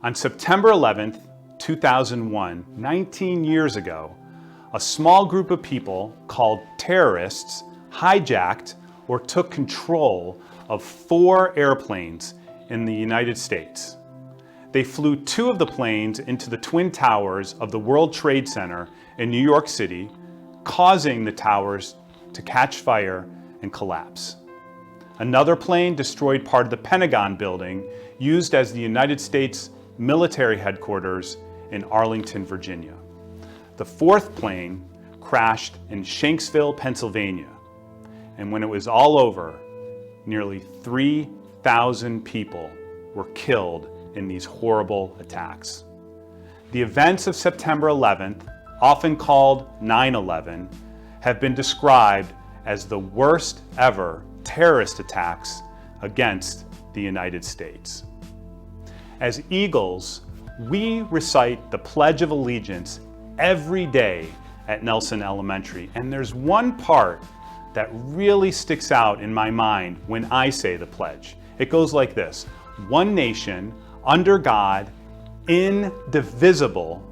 On September 11th, 2001, 19 years ago, a small group of people called terrorists hijacked or took control of 4 airplanes in the United States. They flew 2 of the planes into the Twin Towers of the World Trade Center in New York City, causing the towers to catch fire and collapse. Another plane destroyed part of the Pentagon building used as the United States military headquarters in Arlington, Virginia. The 4th plane crashed in Shanksville, Pennsylvania. And when it was all over, nearly 3,000 people were killed in these horrible attacks. The events of September 11th, often called 9/11, have been described as the worst ever terrorist attacks against the United States. As Eagles, we recite the Pledge of Allegiance every day at Nelson Elementary, and there's one part that really sticks out in my mind when I say the pledge. It goes like this: one nation, under God, indivisible,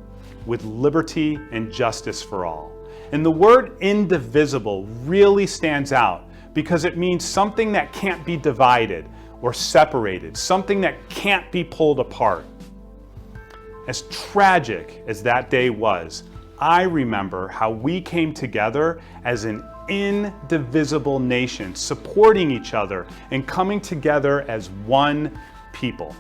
with liberty and justice for all. And the word indivisible really stands out because it means something that can't be divided or separated, something that can't be pulled apart. As tragic as that day was, I remember how we came together as an indivisible nation, supporting each other and coming together as one people.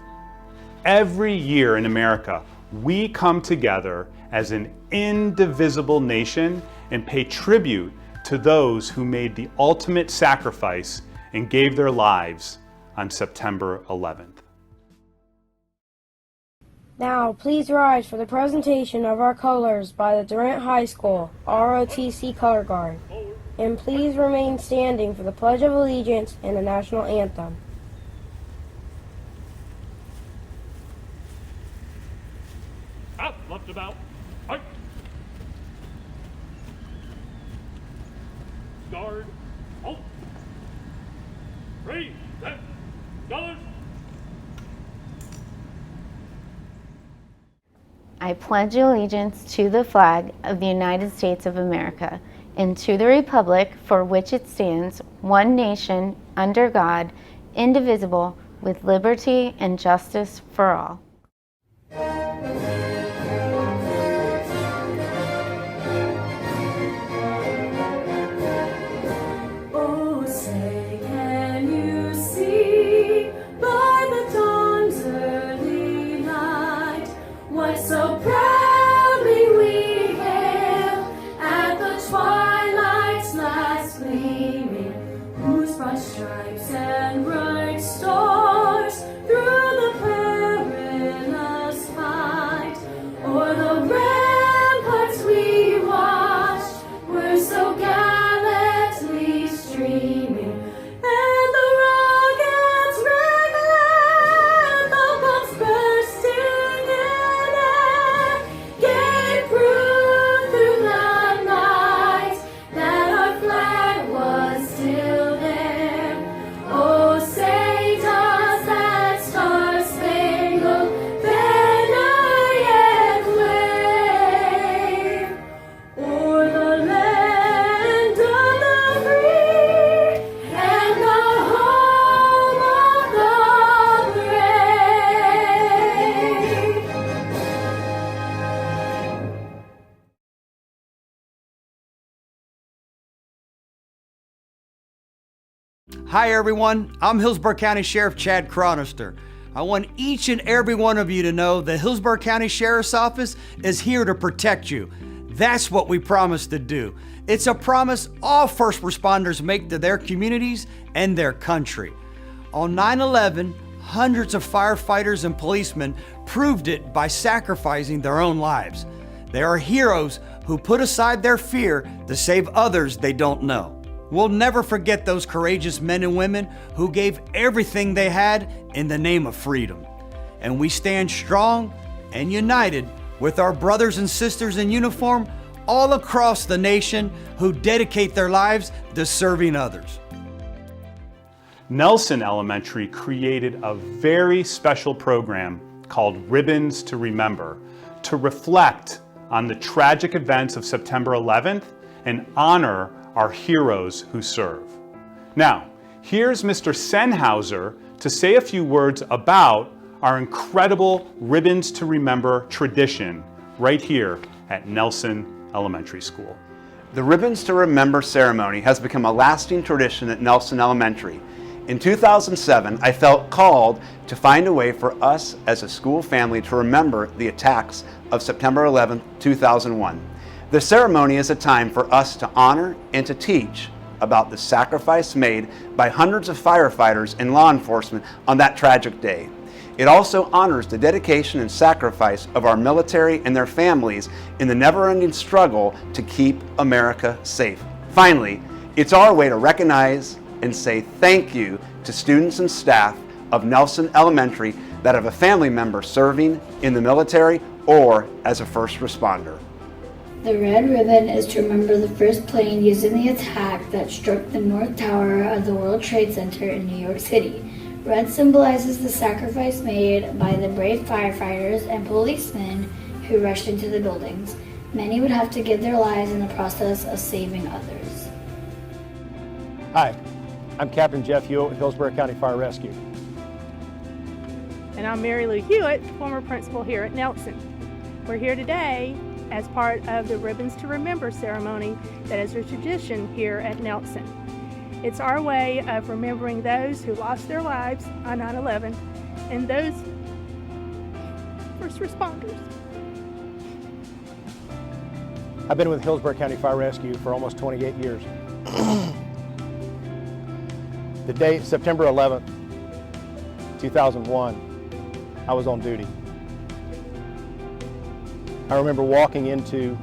Every year in America, we come together as an indivisible nation and pay tribute to those who made the ultimate sacrifice and gave their lives on September 11th. Now, please rise for the presentation of our colors by the Durant High School ROTC Color Guard. And please remain standing for the Pledge of Allegiance and the National Anthem. Up, left about. Right. Guard. Halt. Ready. Set. Colors. I pledge allegiance to the flag of the United States of America and to the republic for which it stands, one nation, under God, indivisible, with liberty and justice for all. Oh, say, can you see by the dawn's early light what so proudly we hail at the twilight's last gleaming, whose broad stripes and bright stars through the perilous fight o'er the ramparts we watched were so gallantly streaming, and the rockets red-glare, the bombs bursting in air, gave proof through the night that our flag was still there. Oh, say does that star-spangled banner yet wave o'er the land of the free and the home of the brave? Hi everyone, I'm Hillsborough County Sheriff Chad Chronister. I want each and every one of you to know the Hillsborough County Sheriff's Office is here to protect you. That's what we promise to do. It's a promise all first responders make to their communities and their country. On 9/11, hundreds of firefighters and policemen proved it by sacrificing their own lives. They are heroes who put aside their fear to save others they don't know. We'll never forget those courageous men and women who gave everything they had in the name of freedom. And we stand strong and united with our brothers and sisters in uniform all across the nation who dedicate their lives to serving others. Nelson Elementary created a very special program called Ribbons to Remember, to reflect on the tragic events of September 11th and honor our heroes who serve. Now, here's Mr. Sennhauser to say a few words about our incredible Ribbons to Remember tradition right here at Nelson Elementary School. The Ribbons to Remember ceremony has become a lasting tradition at Nelson Elementary. In 2007, I felt called to find a way for us as a school family to remember the attacks of September 11, 2001. The ceremony is a time for us to honor and to teach about the sacrifice made by hundreds of firefighters and law enforcement on that tragic day. It also honors the dedication and sacrifice of our military and their families in the never-ending struggle to keep America safe. Finally, it's our way to recognize and say thank you to students and staff of Nelson Elementary that have a family member serving in the military or as a first responder. The red ribbon is to remember the first plane used in the attack that struck the North Tower of the World Trade Center in New York City. Red symbolizes the sacrifice made by the brave firefighters and policemen who rushed into the buildings. Many would have to give their lives in the process of saving others. Hi, I'm Captain Jeff Hewitt with Hillsborough County Fire Rescue. And I'm Mary Lou Hewitt, former principal here at Nelson. We're here today as part of the Ribbons to Remember ceremony that is a tradition here at Nelson. It's our way of remembering those who lost their lives on 9/11 and those first responders. I've been with Hillsborough County Fire Rescue for almost 28 years. The day, September 11th, 2001, I was on duty. I remember walking into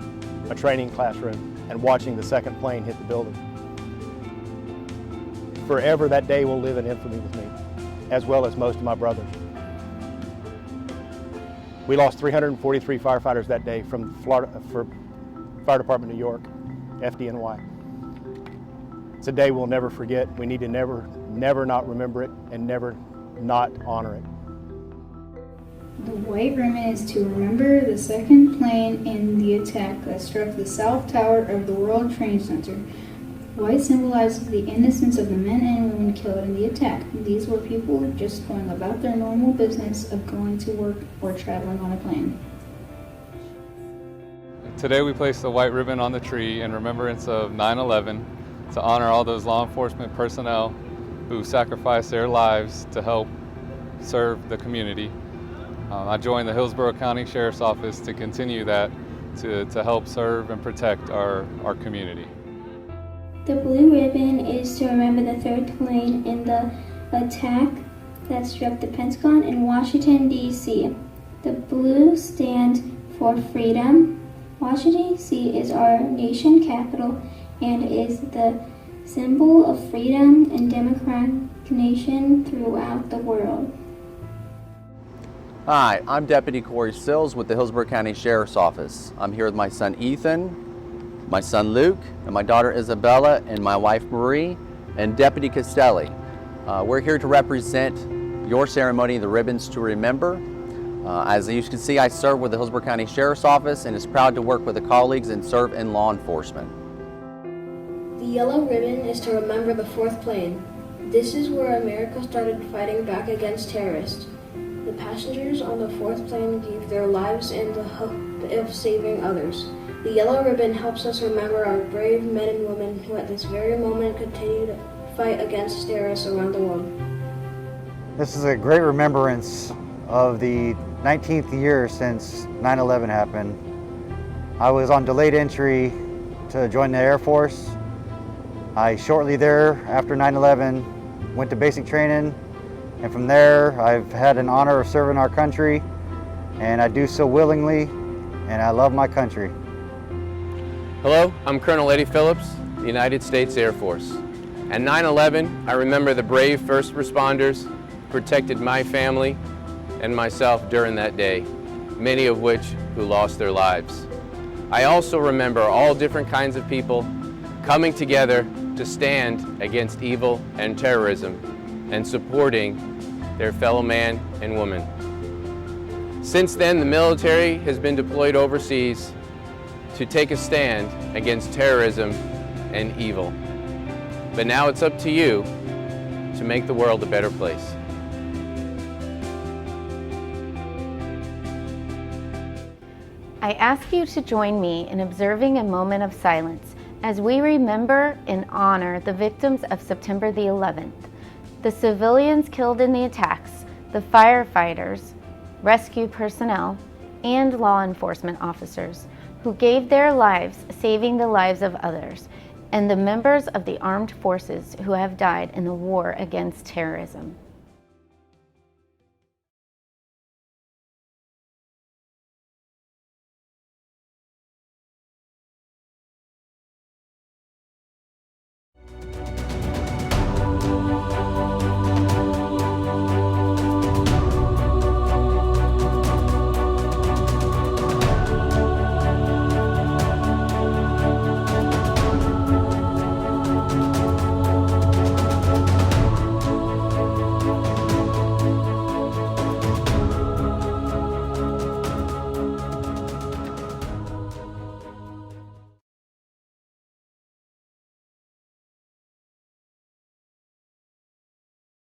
a training classroom and watching the second plane hit the building. Forever, that day will live in infamy with me, as well as most of my brothers. We lost 343 firefighters that day from Florida, for Fire Department New York, FDNY. It's a day we'll never forget. We need to never not remember it and never not honor it. The white ribbon is to remember the second plane in the attack that struck the South Tower of the World Trade Center. White symbolizes the innocence of the men and women killed in the attack. These were people just going about their normal business of going to work or traveling on a plane. Today we place the white ribbon on the tree in remembrance of 9/11 to honor all those law enforcement personnel who sacrificed their lives to help serve the community. I joined the Hillsborough County Sheriff's Office to continue that, to help serve and protect our community. The blue ribbon is to remember the third plane in the attack that struck the Pentagon in Washington, D.C. The blue stands for freedom. Washington, D.C. is our nation capital and is the symbol of freedom and democratic nation throughout the world. Hi, I'm Deputy Corey Sills with the Hillsborough County Sheriff's Office. I'm here with my son Ethan, my son Luke, and my daughter Isabella, and my wife Marie, and Deputy Castelli. We're here to represent your ceremony, the Ribbons to Remember. As you can see, I serve with the Hillsborough County Sheriff's Office and is proud to work with the colleagues and serve in law enforcement. The yellow ribbon is to remember the fourth plane. This is where America started fighting back against terrorists. The passengers on the fourth plane gave their lives in the hope of saving others. The yellow ribbon helps us remember our brave men and women who at this very moment continue to fight against terrorists around the world. This is a great remembrance of the 19th year since 9/11 happened. I was on delayed entry to join the Air Force. I shortly there, after 9/11, went to basic training, and from there I've had an honor of serving our country, and I do so willingly, and I love my country. Hello, I'm Colonel Eddie Phillips, the United States Air Force. At 9/11, I remember the brave first responders who protected my family and myself during that day, many of which who lost their lives. I also remember all different kinds of people coming together to stand against evil and terrorism and supporting their fellow man and woman. Since then, the military has been deployed overseas to take a stand against terrorism and evil. But now it's up to you to make the world a better place. I ask you to join me in observing a moment of silence as we remember and honor the victims of September the 11th, the civilians killed in the attacks, the firefighters, rescue personnel, and law enforcement officers who gave their lives saving the lives of others, and the members of the armed forces who have died in the war against terrorism.